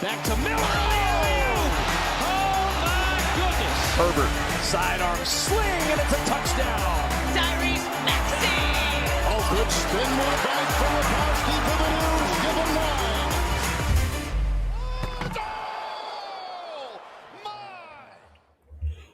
Back to Miller. Oh, my goodness. Herbert. Sidearm sling, and it's a touchdown. Tyrese Maxey. Oh, good spin move back from Rapowski for the news. Give him 9.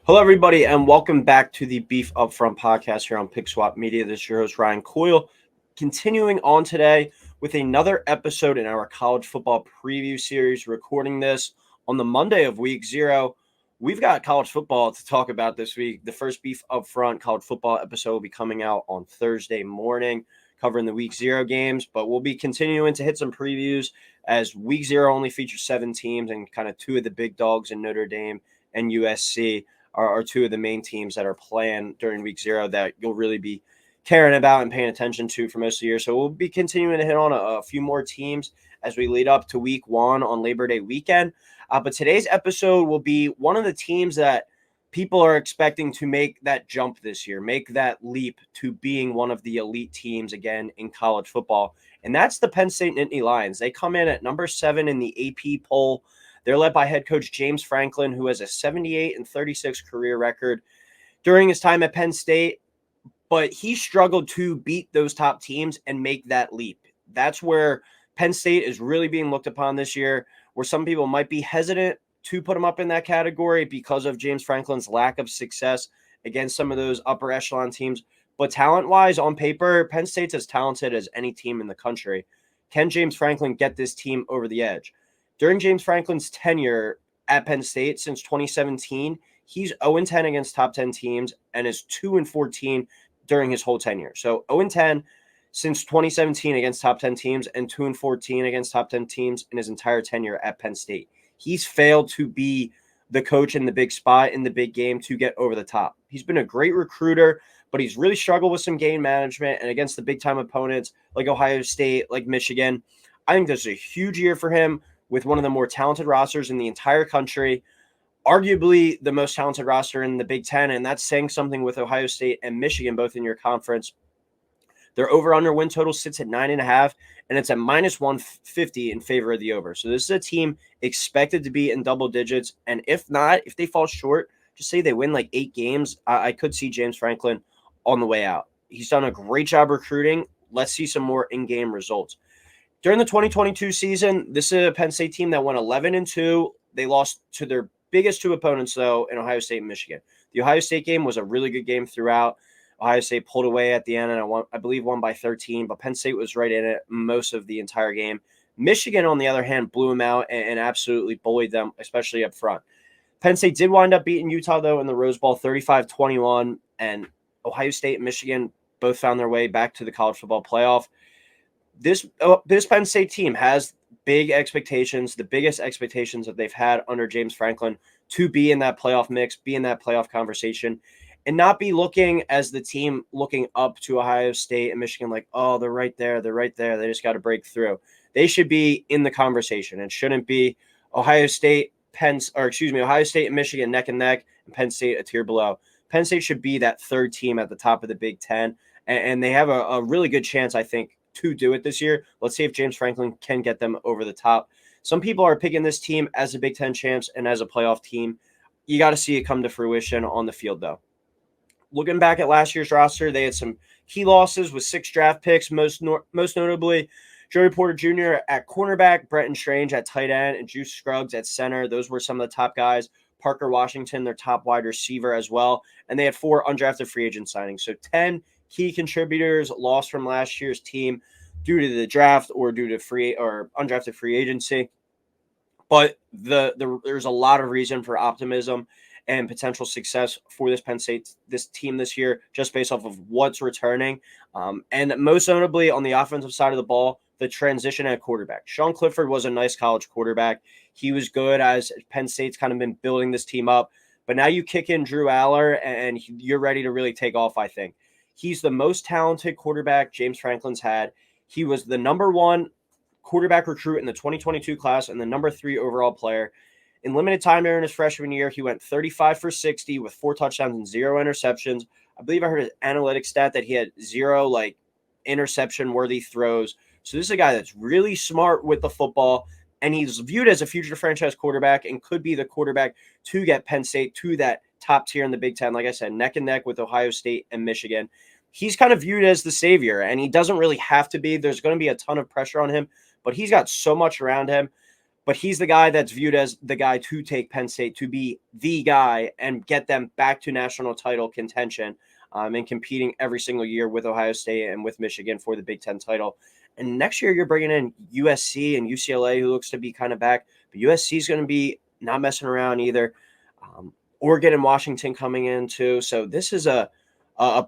Hello, everybody, and welcome back to the Beef Upfront podcast here on Pick Swap Media. This is your host, Ryan Coyle. Continuing on today with another episode in our college football preview series, recording this on the Monday of week 0. We've got college football to talk about this week. The first Beef Upfront college football episode will be coming out on Thursday morning, covering the week 0 games, but we'll be continuing to hit some previews as week 0 only features 7 teams, and kind of 2 of the big dogs in Notre Dame and USC are 2 of the main teams that are playing during week 0 that you'll really be caring about and paying attention to for most of the year. So we'll be continuing to hit on a few more teams as we lead up to week 1 on Labor Day weekend. But today's episode will be one of the teams that people are expecting to make that jump this year, make that leap to being one of the elite teams again in college football. And that's the Penn State Nittany Lions. They come in at number 7 in the AP poll. They're led by head coach James Franklin, who has a 78-36 career record during his time at Penn State. But he struggled to beat those top teams and make that leap. That's where Penn State is really being looked upon this year, where some people might be hesitant to put him up in that category because of James Franklin's lack of success against some of those upper echelon teams. But talent-wise, on paper, Penn State's as talented as any team in the country. Can James Franklin get this team over the edge? During James Franklin's tenure at Penn State since 2017, he's 0-10 against top 10 teams and is 2-14 during his whole tenure. So 0-10 since 2017 against top 10 teams and 2-14 against top 10 teams in his entire tenure at Penn State. He's failed to be the coach in the big spot in the big game to get over the top. He's been a great recruiter, but he's really struggled with some game management and against the big-time opponents like Ohio State, like Michigan. I think this is a huge year for him with one of the more talented rosters in the entire country, arguably the most talented roster in the Big Ten, and that's saying something with Ohio State and Michigan both in your conference. Their over-under win total sits at 9.5, and it's at -150 in favor of the over. So this is a team expected to be in double digits, and if not, if they fall short, just say they win like 8 games, I could see James Franklin on the way out. He's done a great job recruiting. Let's see some more in-game results. During the 2022 season, this is a Penn State team that went 11-2. They lost to their biggest 2 opponents, though, in Ohio State and Michigan. The Ohio State game was a really good game throughout. Ohio State pulled away at the end, and I believe won by 13, but Penn State was right in it most of the entire game. Michigan, on the other hand, blew them out and absolutely bullied them, especially up front. Penn State did wind up beating Utah, though, in the Rose Bowl 35-21, and Ohio State and Michigan both found their way back to the college football playoff. This Penn State team has big expectations, the biggest expectations that they've had under James Franklin to be in that playoff mix, be in that playoff conversation, and not be looking as the team looking up to Ohio State and Michigan like, oh, they're right there. They just got to break through. They should be in the conversation. It shouldn't be Ohio State and Michigan neck and neck, and Penn State a tier below. Penn State should be that third team at the top of the Big Ten, and they have a really good chance, I think, to do it this year. Let's see if James Franklin can get them over the top. Some people are picking this team as a Big Ten champs and as a playoff team. You got to see it come to fruition on the field, though. Looking back at last year's roster, they had some key losses with 6 draft picks, most notably Joey Porter Jr. at cornerback, Brenton Strange at tight end, and Juice Scruggs at center. Those were some of the top guys. Parker Washington, their top wide receiver as well. And they had 4 undrafted free agent signings. So 10 key contributors lost from last year's team due to the draft or due to undrafted free agency. But there's a lot of reason for optimism and potential success for this team this year, just based off of what's returning. And most notably on the offensive side of the ball, the transition at quarterback. Sean Clifford was a nice college quarterback. He was good as Penn State's kind of been building this team up. But now you kick in Drew Allar, and you're ready to really take off, I think. He's the most talented quarterback James Franklin's had. He was the number 1 quarterback recruit in the 2022 class and the number 3 overall player. In limited time during his freshman year, he went 35 for 60 with 4 touchdowns and 0 interceptions. I believe I heard his analytics stat that he had 0 interception-worthy throws. So this is a guy that's really smart with the football, and he's viewed as a future franchise quarterback and could be the quarterback to get Penn State to that top tier in the Big Ten. Like I said, neck and neck with Ohio State and Michigan. He's kind of viewed as the savior, and he doesn't really have to be. There's going to be a ton of pressure on him, but he's got so much around him. But he's the guy that's viewed as the guy to take Penn State, to be the guy and get them back to national title contention, and competing every single year with Ohio State and with Michigan for the Big Ten title. And next year, you're bringing in USC and UCLA, who looks to be kind of back. But USC is going to be not messing around either. Oregon and Washington coming in too. So this is a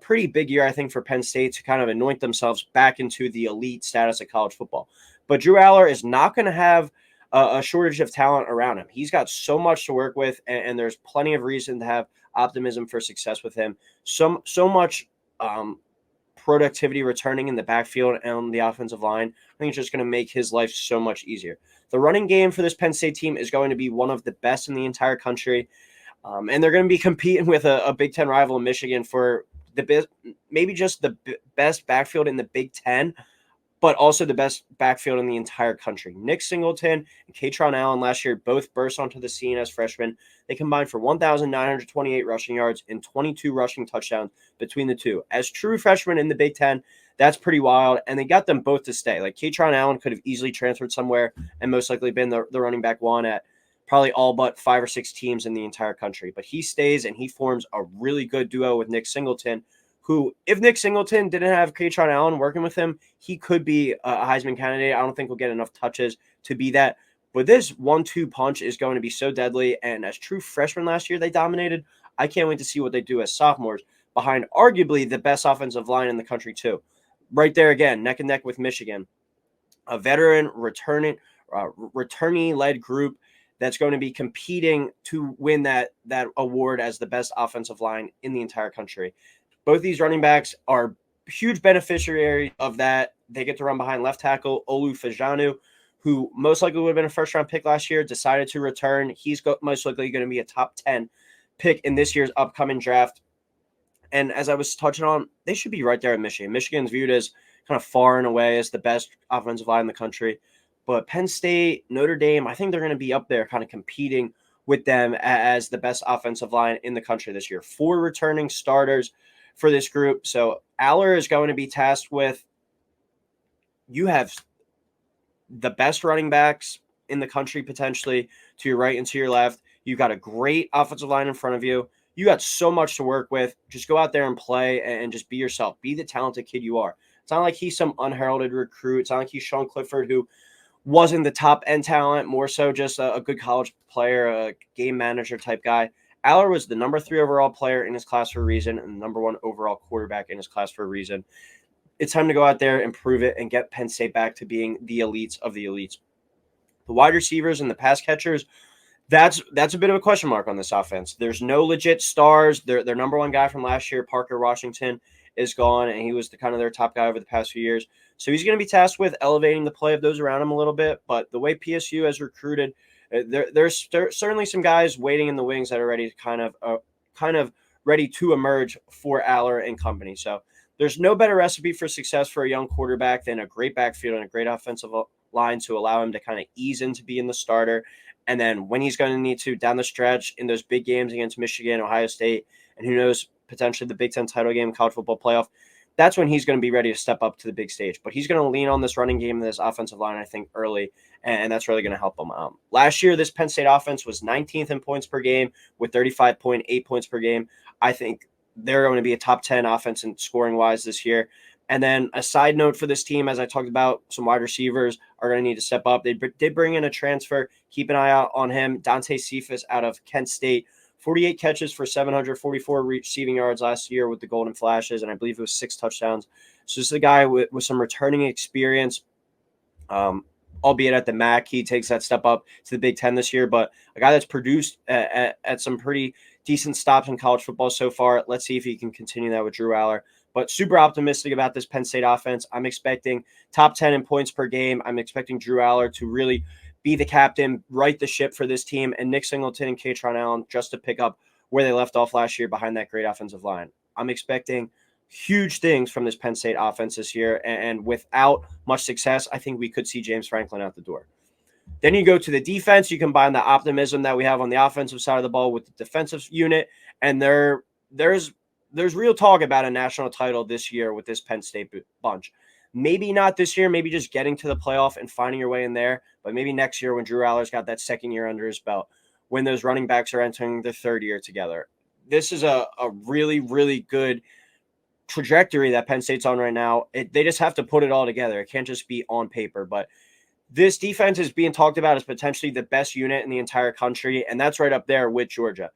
pretty big year, I think, for Penn State to kind of anoint themselves back into the elite status of college football. But Drew Allar is not going to have a shortage of talent around him. He's got so much to work with, and there's plenty of reason to have optimism for success with him. So much productivity returning in the backfield and on the offensive line. I think it's just going to make his life so much easier. The running game for this Penn State team is going to be one of the best in the entire country, and they're going to be competing with a Big Ten rival in Michigan for maybe just the best backfield in the Big Ten, but also the best backfield in the entire country. Nick Singleton and Kaytron Allen last year both burst onto the scene as freshmen. They combined for 1,928 rushing yards and 22 rushing touchdowns between the two. As true freshmen in the Big Ten, that's pretty wild, and they got them both to stay. Like, Kaytron Allen could have easily transferred somewhere and most likely been the running back one at probably all but 5 or 6 teams in the entire country. But he stays, and he forms a really good duo with Nick Singleton, who, if Nick Singleton didn't have Kaytron Allen working with him, he could be a Heisman candidate. I don't think he'll get enough touches to be that. But this 1-2 punch is going to be so deadly. And as true freshmen last year, they dominated. I can't wait to see what they do as sophomores behind arguably the best offensive line in the country too. Right there again, neck and neck with Michigan. A veteran returnee-led group that's going to be competing to win that award as the best offensive line in the entire country. Both these running backs are huge beneficiaries of that. They get to run behind left tackle Olu Fajanu, who most likely would have been a first-round pick last year, decided to return. He's most likely going to be a top 10 pick in this year's upcoming draft. And as I was touching on, they should be right there at Michigan. Michigan's viewed as kind of far and away as the best offensive line in the country. But Penn State, Notre Dame, I think they're going to be up there kind of competing with them as the best offensive line in the country this year. 4 returning starters for this group. So Allar is going to be tasked with, you have the best running backs in the country potentially to your right and to your left. You've got a great offensive line in front of you. You got so much to work with. Just go out there and play and just be yourself. Be the talented kid you are. It's not like he's some unheralded recruit. It's not like he's Sean Clifford, who wasn't the top end talent, more so just a good college player, a game manager type guy. Allar was the number 3 overall player in his class for a reason and the number 1 overall quarterback in his class for a reason. It's time to go out there and prove it and get Penn State back to being the elites of the elites. The wide receivers and the pass catchers, that's a bit of a question mark on this offense. There's no legit stars. Their number 1 guy from last year, Parker Washington, is gone, and he was kind of their top guy over the past few years. So he's going to be tasked with elevating the play of those around him a little bit. But the way PSU has recruited, there's certainly some guys waiting in the wings that are ready to kind of ready to emerge for Allar and company. So there's no better recipe for success for a young quarterback than a great backfield and a great offensive line to allow him to kind of ease into being the starter. And then when he's going to need to down the stretch in those big games against Michigan, Ohio State, and who knows, potentially the Big Ten title game, college football playoff, that's when he's going to be ready to step up to the big stage. But he's going to lean on this running game and this offensive line, I think, early, and that's really going to help him out. Last year, this Penn State offense was 19th in points per game with 35.8 points per game. I think they're going to be a top 10 offense in scoring-wise this year. And then a side note for this team, as I talked about, some wide receivers are going to need to step up. They did bring in a transfer. Keep an eye out on him. Dante Cephas out of Kent State. 48 catches for 744 receiving yards last year with the Golden Flashes, and I believe it was 6 touchdowns. So this is a guy with some returning experience, albeit at the MAC. He takes that step up to the Big Ten this year, but a guy that's produced at some pretty decent stops in college football so far. Let's see if he can continue that with Drew Allar. But super optimistic about this Penn State offense. I'm expecting top 10 in points per game. I'm expecting Drew Allar to really be the captain, right the ship for this team, and Nick Singleton and Kaytron Allen just to pick up where they left off last year behind that great offensive line. I'm expecting huge things from this Penn State offense this year, and without much success, I think we could see James Franklin out the door. Then you go to the defense. You combine the optimism that we have on the offensive side of the ball with the defensive unit, and there's real talk about a national title this year with this Penn State bunch. Maybe not this year, maybe just getting to the playoff and finding your way in there, but maybe next year when Drew Allar's got that second year under his belt, when those running backs are entering their third year together. This is a really, really good trajectory that Penn State's on right now. They just have to put it all together. It can't just be on paper, but this defense is being talked about as potentially the best unit in the entire country, and that's right up there with Georgia.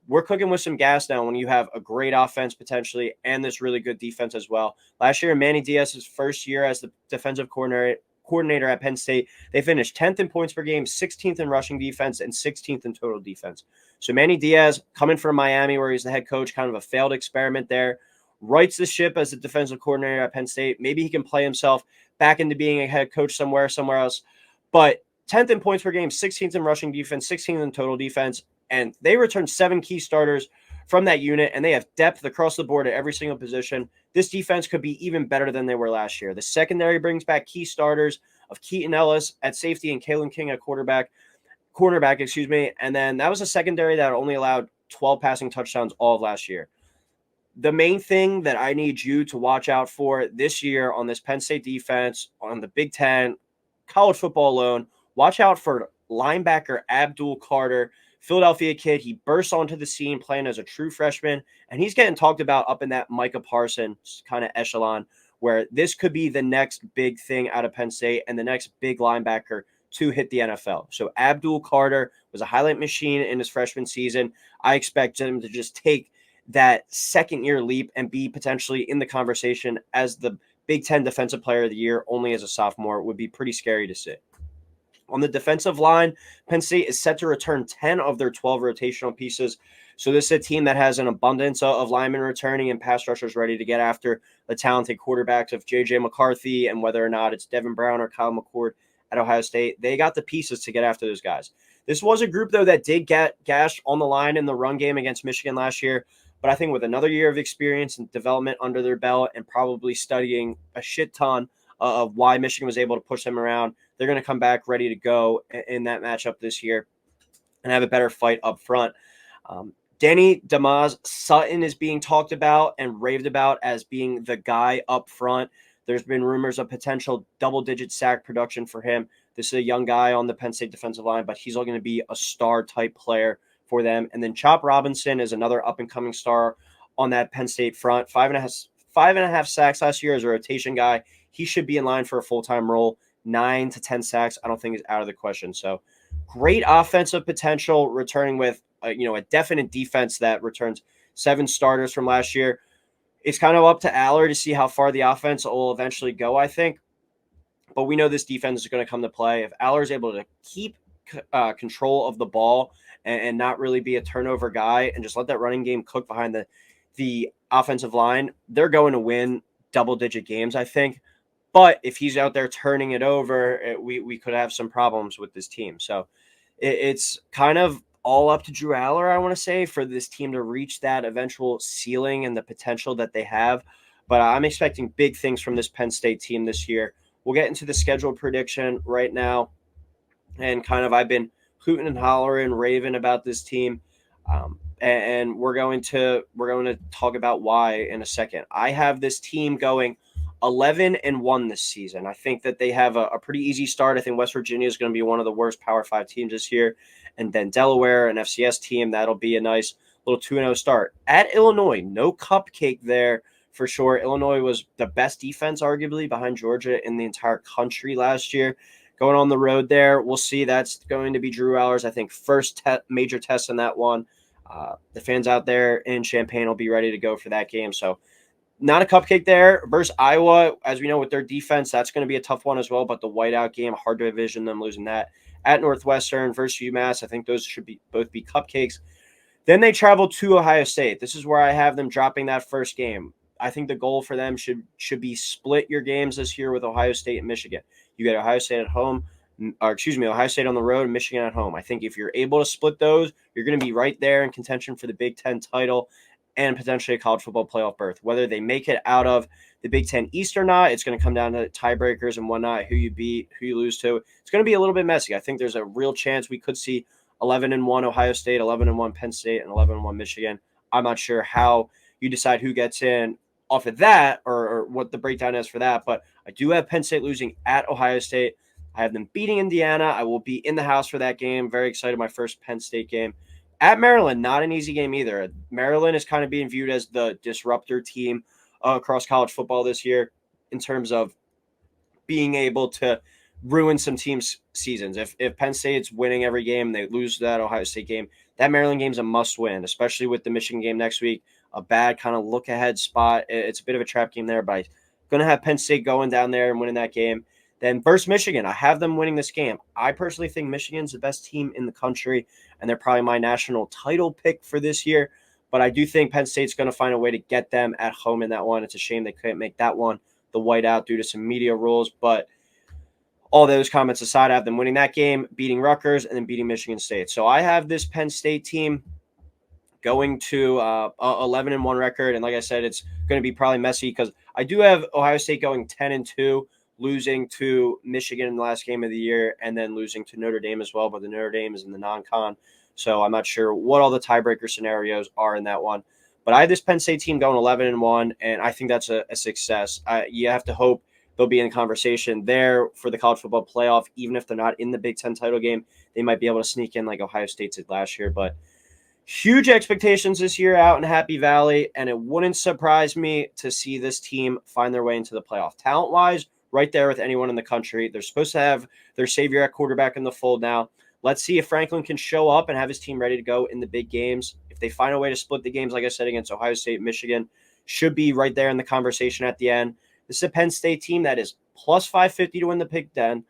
We're cooking with some gas now when you have a great offense potentially and this really good defense as well. Last year, Manny Diaz's first year as the defensive coordinator at Penn State, they finished 10th in points per game, 16th in rushing defense, and 16th in total defense. So Manny Diaz, coming from Miami where he's the head coach, kind of a failed experiment there, rights the ship as the defensive coordinator at Penn State. Maybe he can play himself back into being a head coach somewhere else. But 10th in points per game, 16th in rushing defense, 16th in total defense. And they returned 7 key starters from that unit, and they have depth across the board at every single position. This defense could be even better than they were last year. The secondary brings back key starters of Keaton Ellis at safety and Kalen King at cornerback, and then that was a secondary that only allowed 12 passing touchdowns all of last year. The main thing that I need you to watch out for this year on this Penn State defense, on the Big Ten, college football alone, watch out for linebacker Abdul Carter, Philadelphia kid. He bursts onto the scene playing as a true freshman, and he's getting talked about up in that Micah Parsons kind of echelon where this could be the next big thing out of Penn State and the next big linebacker to hit the NFL. So Abdul Carter was a highlight machine in his freshman season. I expect him to just take that second-year leap and be potentially in the conversation as the Big Ten Defensive Player of the Year only as a sophomore. Would be pretty scary to see. On the defensive line, Penn State is set to return 10 of their 12 rotational pieces. So this is a team that has an abundance of linemen returning and pass rushers ready to get after the talented quarterbacks of J.J. McCarthy, and whether or not it's Devin Brown or Kyle McCord at Ohio State. They got the pieces to get after those guys. This was a group, though, that did get gashed on the line in the run game against Michigan last year. But I think with another year of experience and development under their belt and probably studying a shit ton of why Michigan was able to push them around, they're going to come back ready to go in that matchup this year and have a better fight up front. Danny Sutton is being talked about and raved about as being the guy up front. There's been rumors of potential double-digit sack production for him. This is a young guy on the Penn State defensive line, but he's going to be a star-type player for them. And then Chop Robinson is another up-and-coming star on that Penn State front. 5.5 sacks last year as a rotation guy. He should be in line for a full-time role. 9 to 10 sacks, I don't think is out of the question. So great offensive potential, returning with a definite defense that returns 7 starters from last year. It's kind of up to Allar to see how far the offense will eventually go, I think. But we know this defense is going to come to play. If Allar is able to keep control of the ball and not really be a turnover guy and just let that running game cook behind the offensive line, they're going to win double-digit games, I think. But if he's out there turning it over, we could have some problems with this team. So it's kind of all up to Drew Allar, I want to say, for this team to reach that eventual ceiling and the potential that they have. But I'm expecting big things from this Penn State team this year. We'll get into the schedule prediction right now. And kind of I've been hooting and hollering, raving about this team. And we're going to talk about why in a second. I have this team going 11-1 this season. I think that they have a pretty easy start. I think West Virginia is going to be one of the worst Power 5 teams this year. And then Delaware, an FCS team, that'll be a nice little 2-0 start. At Illinois, no cupcake there for sure. Illinois was the best defense, arguably, behind Georgia in the entire country last year. Going on the road there, we'll see. That's going to be Drew Allar's, I think, first major test in that one. The fans out there in Champaign will be ready to go for that game. So not a cupcake there. Versus Iowa, as we know, with their defense, that's going to be a tough one as well. But the whiteout game, hard to envision them losing that. At Northwestern versus UMass, I think those should both be cupcakes. Then they travel to Ohio State. This is where I have them dropping that first game. I think the goal for them should be split your games this year with Ohio State and Michigan. You get Ohio State at home, Ohio State on the road and Michigan at home. I think if you're able to split those, you're going to be right there in contention for the Big Ten title and potentially a college football playoff berth. Whether they make it out of the Big Ten East or not. It's going to come down to tiebreakers and whatnot, who you beat, who you lose to. It's going to be a little bit messy. I think there's a real chance we could see 11-1 Ohio State, 11-1 Penn State, and 11-1 Michigan. I'm not sure how you decide who gets in off of that or what the breakdown is for that, but I do have Penn State losing at Ohio State. I have them beating Indiana. I will be in the house for that game. Very excited. My first Penn State game. At Maryland, not an easy game either. Maryland is kind of being viewed as the disruptor team across college football this year in terms of being able to ruin some teams' seasons. If Penn State's winning every game, they lose that Ohio State game, that Maryland game's a must-win, especially with the Michigan game next week. A bad kind of look-ahead spot. It's a bit of a trap game there, but I'm going to have Penn State going down there and winning that game. Then versus Michigan, I have them winning this game. I personally think Michigan's the best team in the country, and they're probably my national title pick for this year. But I do think Penn State's going to find a way to get them at home in that one. It's a shame they couldn't make that one the whiteout due to some media rules. But all those comments aside, I have them winning that game, beating Rutgers, and then beating Michigan State. So I have this Penn State team going to 11-1 record. And like I said, it's going to be probably messy because I do have Ohio State going 10-2. Losing to Michigan in the last game of the year and then losing to Notre Dame as well, but the Notre Dame is in the non-con. So I'm not sure what all the tiebreaker scenarios are in that one. But I have this Penn State team going 11-1, and I think that's a success. You have to hope they'll be in conversation there for the college football playoff. Even if they're not in the Big Ten title game, they might be able to sneak in like Ohio State did last year. But huge expectations this year out in Happy Valley, and it wouldn't surprise me to see this team find their way into the playoff. Talent-wise, right there with anyone in the country. They're supposed to have their savior at quarterback in the fold now. Let's see if Franklin can show up and have his team ready to go in the big games. If they find a way to split the games, like I said, against Ohio State, Michigan, should be right there in the conversation at the end. This is a Penn State team that is plus 550 to win the Big Ten,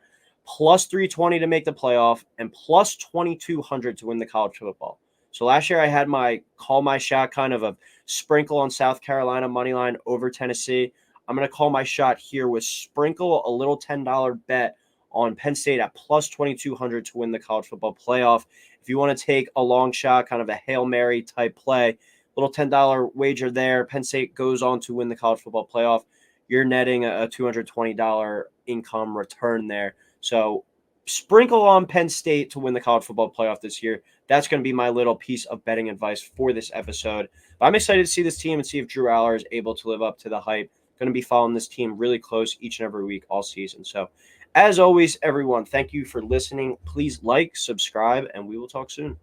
plus 320 to make the playoff, and plus 2,200 to win the college football. So last year I had my call my shot kind of a sprinkle on South Carolina money line over Tennessee. I'm going to call my shot here with sprinkle a little $10 bet on Penn State at plus 2,200 to win the college football playoff. If you want to take a long shot, kind of a Hail Mary type play, little $10 wager there, Penn State goes on to win the college football playoff. You're netting a $220 income return there. So sprinkle on Penn State to win the college football playoff this year. That's going to be my little piece of betting advice for this episode. But I'm excited to see this team and see if Drew Allar is able to live up to the hype. Going to be following this team really close each and every week all season. So as always, everyone, thank you for listening. Please like, subscribe, and we will talk soon.